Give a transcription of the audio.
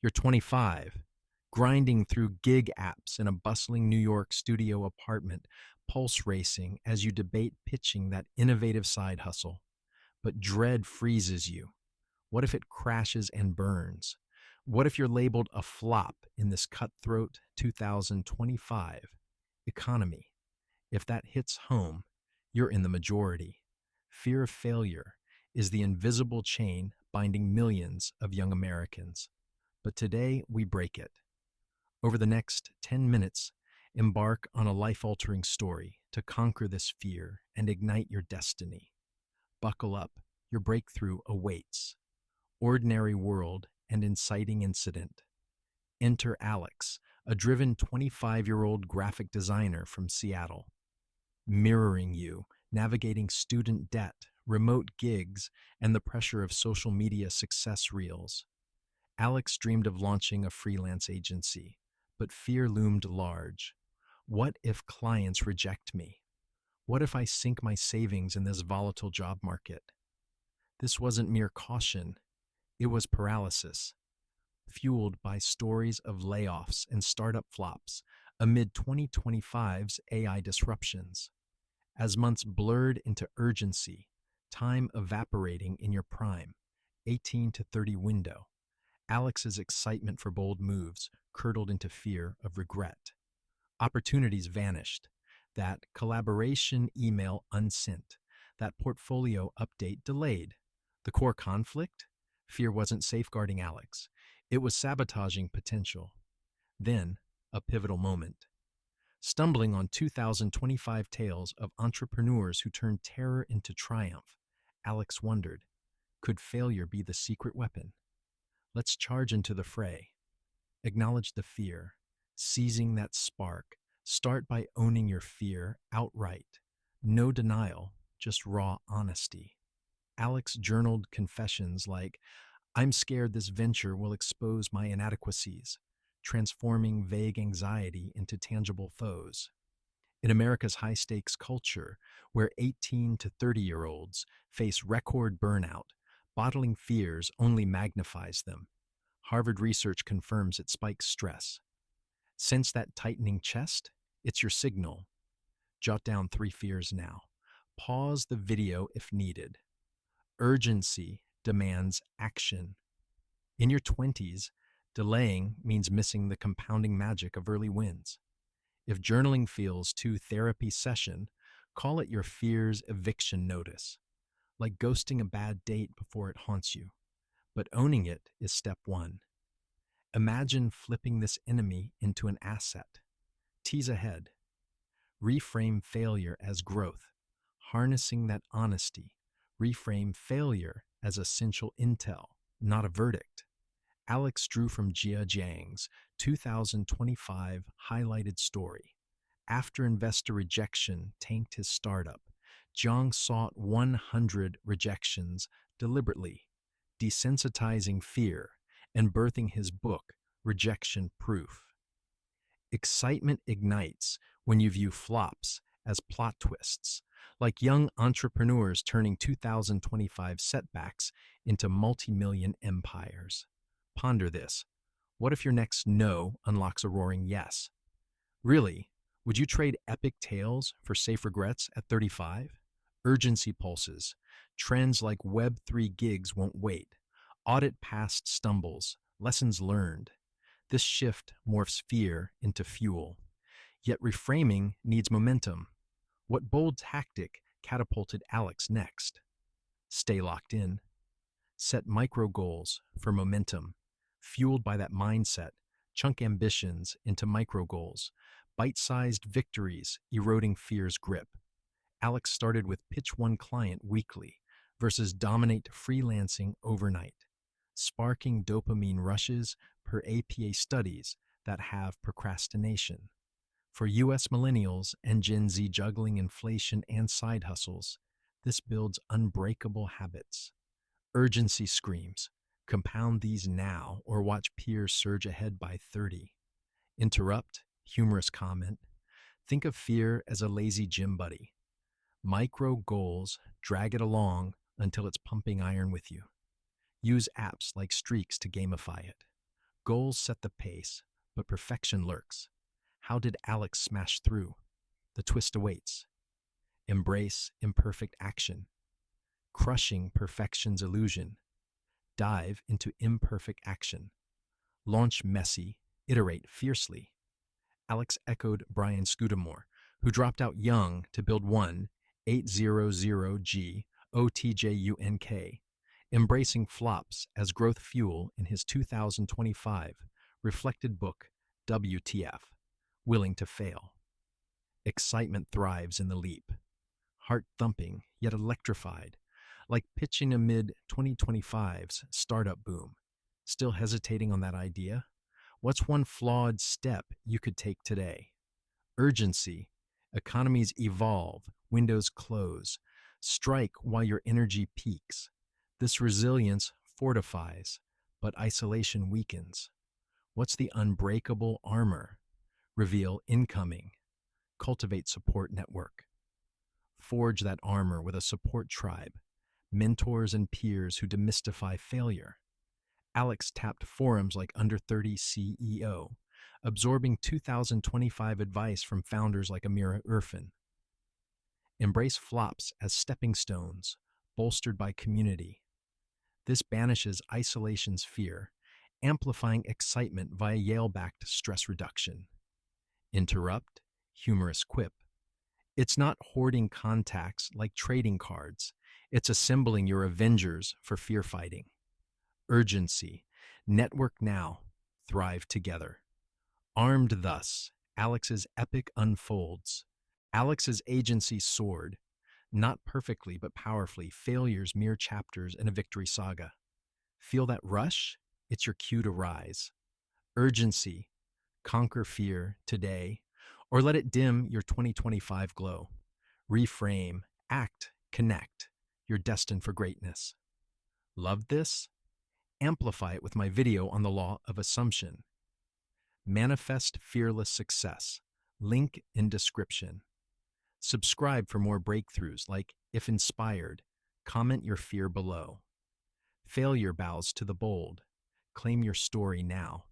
You're 25, grinding through gig apps in a bustling New York studio apartment, pulse racing as you debate pitching that innovative side hustle. But dread freezes you. What if it crashes and burns? What if you're labeled a flop in this cutthroat 2025 economy? If that hits home, you're in the majority. Fear of failure is the invisible chain binding millions of young Americans. But today we break it. Over the next 10 minutes, embark on a life altering story to conquer this fear and ignite your destiny. Buckle up, your breakthrough awaits. Ordinary world and inciting incident. Enter Alex, a driven 25-year-old graphic designer from Seattle. Mirroring you, navigating student debt, remote gigs, and the pressure of social media success reels. Alex dreamed of launching a freelance agency, but fear loomed large. What if clients reject me? What if I sink my savings in this volatile job market? This wasn't mere caution, it was paralysis, fueled by stories of layoffs and startup flops amid 2025's AI disruptions. As months blurred into urgency, time evaporating in your prime, 18 to 30 window, Alex's excitement for bold moves curdled into fear of regret. Opportunities vanished. That collaboration email unsent. That portfolio update delayed. The core conflict? Fear wasn't safeguarding Alex. It was sabotaging potential. Then, a pivotal moment. Stumbling on 2025 tales of entrepreneurs who turned terror into triumph, Alex wondered, could failure be the secret weapon? Let's charge into the fray. Acknowledge the fear, seizing that spark. Start by owning your fear outright. No denial, just raw honesty. Alex journaled confessions like, I'm scared this venture will expose my inadequacies, transforming vague anxiety into tangible foes. In America's high-stakes culture, where 18 to 30-year-olds face record burnout, bottling fears only magnifies them. Harvard research confirms it spikes stress. Sense that tightening chest? It's your signal. Jot down 3 fears now. Pause the video if needed. Urgency demands action. In your 20s, delaying means missing the compounding magic of early wins. If journaling feels too therapy session, call it your fear's eviction notice, like ghosting a bad date before it haunts you. But owning it is step 1. Imagine flipping this enemy into an asset. Tease ahead. Reframe failure as growth. Harnessing that honesty. Reframe failure as essential intel, not a verdict. Alex drew from Jia Jiang's 2025 highlighted story. After investor rejection tanked his startup, Jiang sought 100 rejections deliberately, desensitizing fear and birthing his book, Rejection Proof. Excitement ignites when you view flops as plot twists, like young entrepreneurs turning 2025 setbacks into multi-million empires. Ponder this. What if your next no unlocks a roaring yes? Really, would you trade epic tales for safe regrets at 35? Urgency pulses. Trends like Web3 gigs won't wait. Audit past stumbles. Lessons learned. This shift morphs fear into fuel. Yet reframing needs momentum. What bold tactic catapulted Alex next? Stay locked in. Set micro goals for momentum. Fueled by that mindset, chunk ambitions into micro goals, bite-sized victories eroding fear's grip. Alex started with pitch one client weekly versus dominate freelancing overnight, sparking dopamine rushes per APA studies that have procrastination. For US millennials and Gen Z juggling inflation and side hustles, this builds unbreakable habits. Urgency screams, compound these now or watch peers surge ahead by 30. Interrupt, humorous comment. Think of fear as a lazy gym buddy. Micro goals drag it along until it's pumping iron with you. Use apps like Streaks to gamify it. Goals set the pace, but perfection lurks. How did Alex smash through? The twist awaits. Embrace imperfect action, crushing perfection's illusion. Dive into imperfect action. Launch messy, iterate fiercely. Alex echoed Brian Scudamore, who dropped out young to build one 800G OTJUNK, embracing flops as growth fuel in his 2025 reflected book, WTF, Willing to Fail. Excitement thrives in the leap, heart thumping yet electrified, like pitching amid 2025's startup boom. Still hesitating on that idea? What's one flawed step you could take today? Urgency. Economies evolve, windows close. Strike while your energy peaks. This resilience fortifies, but isolation weakens. What's the unbreakable armor? Reveal incoming. Cultivate support network. Forge that armor with a support tribe, mentors and peers who demystify failure. Alex tapped forums like Under 30 CEO, absorbing 2025 advice from founders like Amira Irfan. Embrace flops as stepping stones, bolstered by community. This banishes isolation's fear, amplifying excitement via Yale-backed stress reduction. Interrupt, humorous quip. It's not hoarding contacts like trading cards. It's assembling your Avengers for fear fighting. Urgency. Network now. Thrive together. Armed thus, Alex's epic unfolds. Alex's agency soared. Not perfectly, but powerfully, failures mere chapters in a victory saga. Feel that rush? It's your cue to rise. Urgency. Conquer fear today, or let it dim your 2025 glow. Reframe, act, connect. You're destined for greatness. Love this? Amplify it with my video on the law of assumption. Manifest fearless success. Link in description. Subscribe for more breakthroughs like if inspired. Comment your fear below. Failure bows to the bold. Claim your story now.